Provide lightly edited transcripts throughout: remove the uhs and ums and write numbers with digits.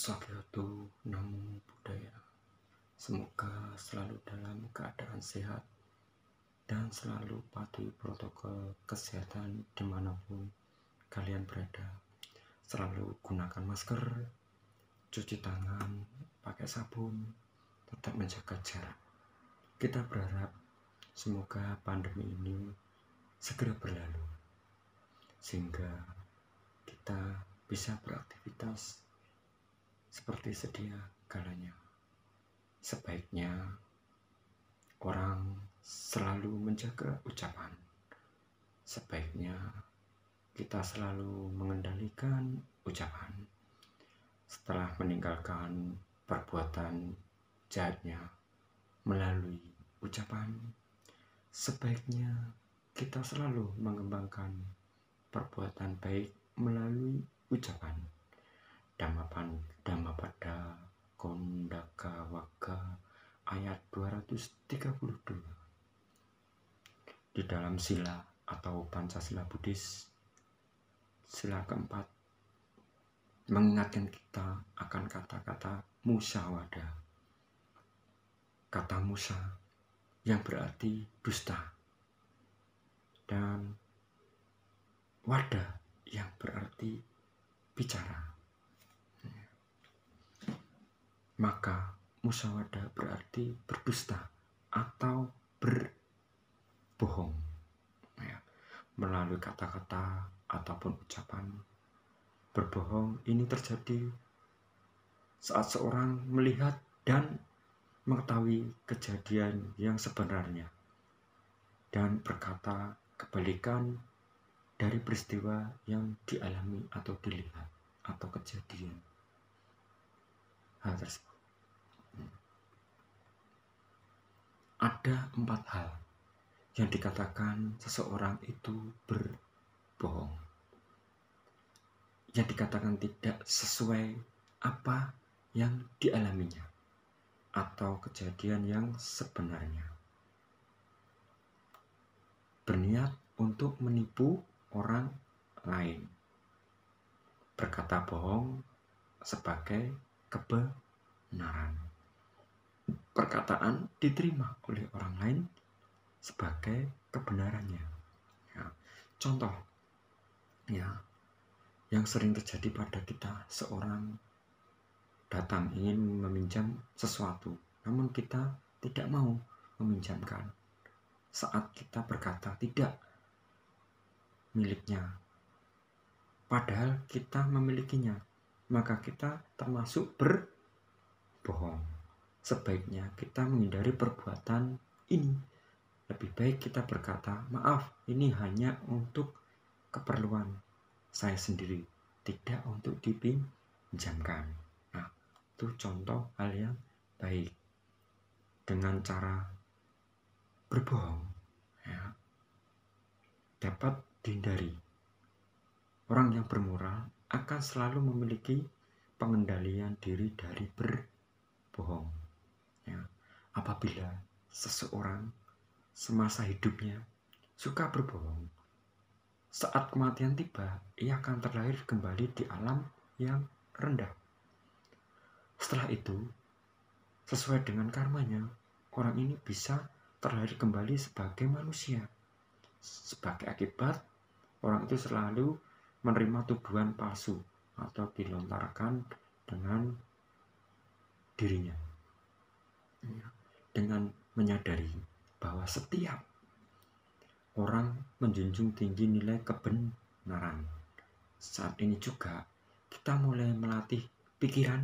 Sakyatu Namo Buddhaya. Semoga selalu dalam keadaan sehat dan selalu patuhi protokol kesehatan dimanapun kalian berada. Selalu gunakan masker, cuci tangan, pakai sabun, tetap menjaga jarak. Kita berharap semoga pandemi ini segera berlalu sehingga kita bisa beraktivitas seperti sedia kalanya. Sebaiknya orang selalu menjaga ucapan. Sebaiknya kita selalu mengendalikan ucapan. Setelah meninggalkan perbuatan jahatnya melalui ucapan, sebaiknya kita selalu mengembangkan perbuatan baik melalui ucapan. Dhammapada Kondaka Wagga ayat 232. Di dalam sila atau Pancasila Buddhis, sila keempat mengingatkan kita akan kata-kata musyawadah. Kata musa yang berarti dusta dan wadah yang berarti bicara. Maka musyawadah berarti berdusta atau berbohong melalui kata-kata ataupun ucapan. Berbohong ini terjadi saat seorang melihat dan mengetahui kejadian yang sebenarnya dan berkata kebalikan dari peristiwa yang dialami atau dilihat atau kejadian hal tersebut. Ada 4 hal yang dikatakan seseorang itu berbohong, yang dikatakan tidak sesuai apa yang dialaminya atau kejadian yang sebenarnya. Berniat untuk menipu orang lain, berkata bohong sebagai kebenaran. Perkataan diterima oleh orang lain sebagai kebenarannya. Contoh yang sering terjadi pada kita, seorang datang ingin meminjam sesuatu, namun kita tidak mau meminjamkan. Saat kita berkata tidak miliknya, padahal kita memilikinya, maka kita termasuk berbohong. Sebaiknya kita menghindari perbuatan ini. Lebih baik kita berkata, maaf, ini hanya untuk keperluan saya sendiri, tidak untuk dipinjamkan. Nah, itu contoh hal yang baik. Dengan cara berbohong dapat dihindari. Orang yang bermoral akan selalu memiliki pengendalian diri dari berbohong. Apabila seseorang semasa hidupnya suka berbohong, saat kematian tiba, ia akan terlahir kembali di alam yang rendah. Setelah itu, sesuai dengan karmanya, orang ini bisa terlahir kembali sebagai manusia. Sebagai akibat, orang itu selalu menerima tuduhan palsu atau dilontarkan dengan dirinya, dengan menyadari bahwa setiap orang menjunjung tinggi nilai kebenaran. Saat ini juga kita mulai melatih pikiran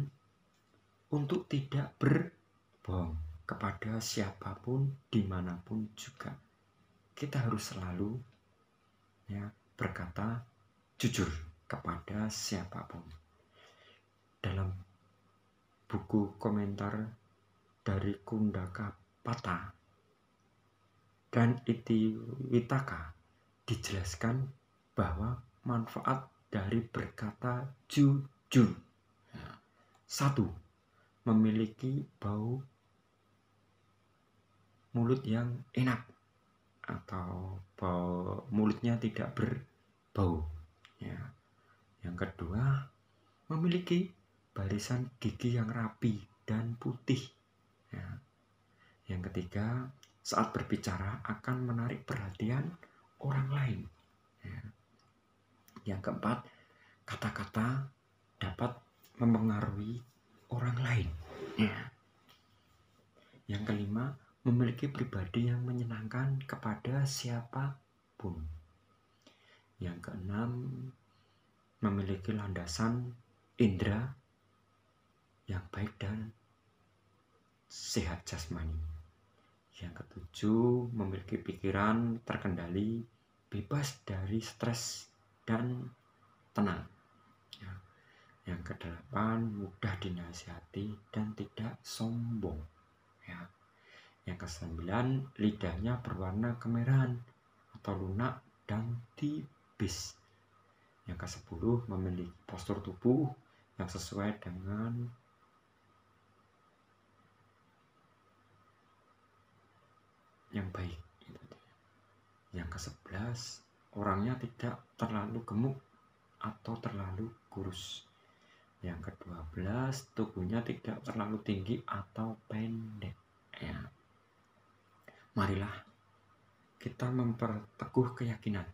untuk tidak berbohong kepada siapapun, dimanapun juga. Kita harus selalu berkata jujur kepada siapapun. Dalam buku komentar dari Kundaka Pata dan Iti Witaka dijelaskan bahwa manfaat dari berkata jujur. 1. Memiliki bau mulut yang enak atau bau mulutnya tidak berbau. Yang kedua, memiliki barisan gigi yang rapi dan putih. Ya. Yang ketiga, saat berbicara akan menarik perhatian orang lain. Ya. Yang keempat, kata-kata dapat mempengaruhi orang lain. Ya. Yang kelima, memiliki pribadi yang menyenangkan kepada siapapun. Yang keenam, memiliki landasan indera yang baik dan sehat jasmani. Yang ketujuh, memiliki pikiran terkendali, bebas dari stres dan tenang. Ya. Yang kedelapan, mudah dinasihati dan tidak sombong. Ya. Yang kesembilan, lidahnya berwarna kemerahan atau lunak dan tipis. Yang kesepuluh, memiliki postur tubuh yang sesuai dengan yang baik. Yang ke-11, orangnya tidak terlalu gemuk atau terlalu kurus. Yang ke-12, tubuhnya tidak terlalu tinggi atau pendek. Ya. Marilah kita memperteguh keyakinan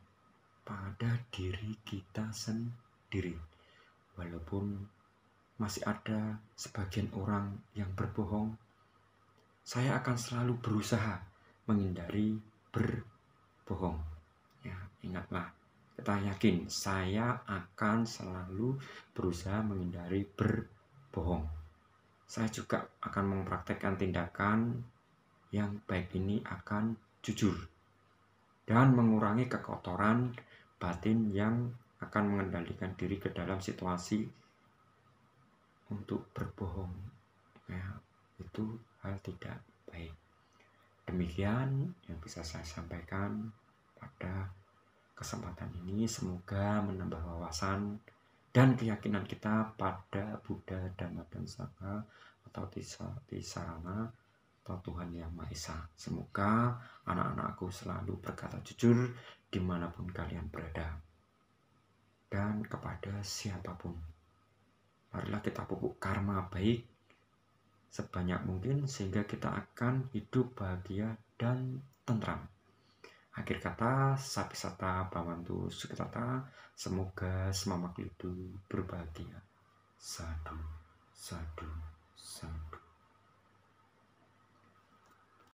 pada diri kita sendiri. Walaupun masih ada sebagian orang yang berbohong, saya akan selalu berusaha menghindari berbohong. Ya, ingatlah, kita yakin saya akan selalu berusaha menghindari berbohong. Saya juga akan mempraktekkan tindakan yang baik ini akan jujur dan mengurangi kekotoran batin yang akan mengendalikan diri ke dalam situasi untuk berbohong. Ya, itu hal tidak baik. Demikian yang bisa saya sampaikan pada kesempatan ini. Semoga menambah wawasan dan keyakinan kita pada Buddha, Dhamma, dan Sangha atau Tisarana atau Tuhan Yang Maha Esa. Semoga anak-anakku selalu berkata jujur dimanapun kalian berada dan kepada siapapun. Marilah kita pupuk karma baik sebanyak mungkin sehingga kita akan hidup bahagia dan tentram. Akhir kata, Sapisata Bhavantu Sukhitata, semoga semua makhluk hidup berbahagia. Sadhu.